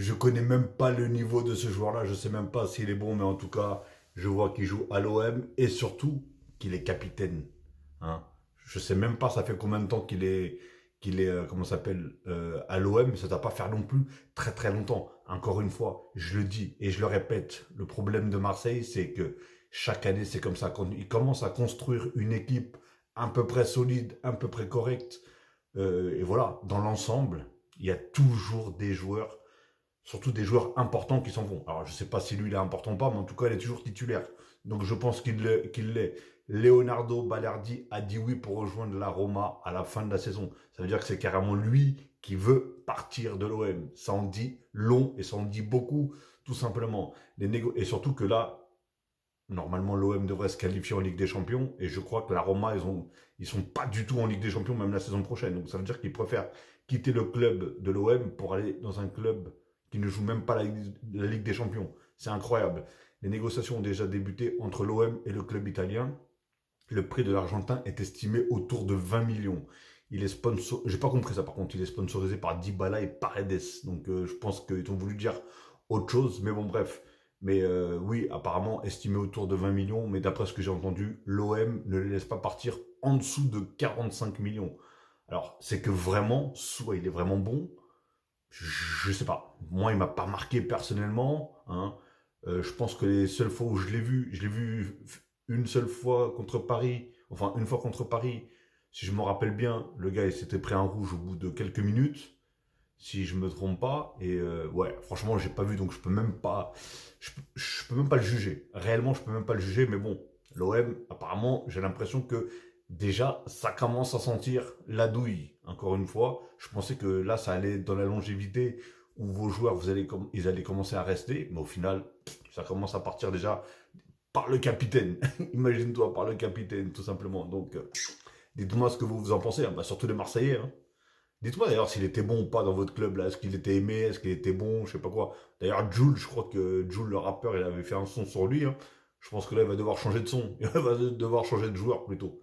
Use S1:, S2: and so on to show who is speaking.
S1: Je connais même pas le niveau de ce joueur-là. Je sais même pas s'il est bon, mais en tout cas, je vois qu'il joue à l'OM et surtout qu'il est capitaine. Hein. Je sais même pas, ça fait combien de temps qu'il est, comment ça s'appelle, à l'OM. Ça ne doit pas faire non plus très très longtemps. Encore une fois, je le dis et je le répète. Le problème de Marseille, c'est que chaque année, c'est comme ça. Quand ils commencent à construire une équipe à peu près solide, à peu près correcte, et voilà, dans l'ensemble, il y a toujours des joueurs, surtout des joueurs importants qui s'en vont. Alors je ne sais pas si lui il est important ou pas, mais en tout cas il est toujours titulaire. Donc je pense qu'il l'est. Leonardo Balerdi a dit oui pour rejoindre la Roma à la fin de la saison. Ça veut dire que c'est carrément lui qui veut partir de l'OM. Ça en dit long et ça en dit beaucoup, tout simplement. Et surtout que là, normalement l'OM devrait se qualifier en Ligue des Champions et je crois que la Roma, ils sont pas du tout en Ligue des Champions même la saison prochaine. Donc ça veut dire qu'ils préfèrent quitter le club de l'OM pour aller dans un club qui ne joue même pas la Ligue des Champions. C'est incroyable. Les négociations ont déjà débuté entre l'OM et le club italien. Le prix de l'Argentin est estimé autour de 20 millions. Il est sponsor... J'ai pas compris ça par contre. Il est sponsorisé par Dybala et Paredes. Donc je pense qu'ils ont voulu dire autre chose. Mais bon, bref. Mais oui, apparemment estimé autour de 20 millions. Mais d'après ce que j'ai entendu, l'OM ne les laisse pas partir en dessous de 45 millions. Alors, c'est que vraiment, soit il est vraiment bon, je sais pas. Moi, il m'a pas marqué personnellement. Hein. Je pense que les seules fois où je l'ai vu une seule fois contre Paris. Enfin, une fois contre Paris. Si je me rappelle bien, le gars il s'était pris un rouge au bout de quelques minutes, si je me trompe pas. Et ouais, franchement, j'ai pas vu, donc je peux même pas le juger. Réellement, je peux même pas le juger. Mais bon, l'OM, apparemment, j'ai l'impression que déjà, ça commence à sentir la douille. Encore une fois, je pensais que là, ça allait dans la longévité où vos joueurs, ils allaient commencer à rester, mais au final, ça commence à partir déjà par le capitaine. Imagine-toi, par le capitaine, tout simplement. Donc, dites-moi ce que vous en pensez, hein. Bah, surtout les Marseillais. Hein. Dites-moi d'ailleurs s'il était bon ou pas dans votre club là. Est-ce qu'il était aimé? Est-ce qu'il était bon? Je sais pas quoi. D'ailleurs, Jules, je crois que Jules, le rappeur, il avait fait un son sur lui. Hein. Je pense que là, il va devoir changer de son. Il va devoir changer de joueur plutôt.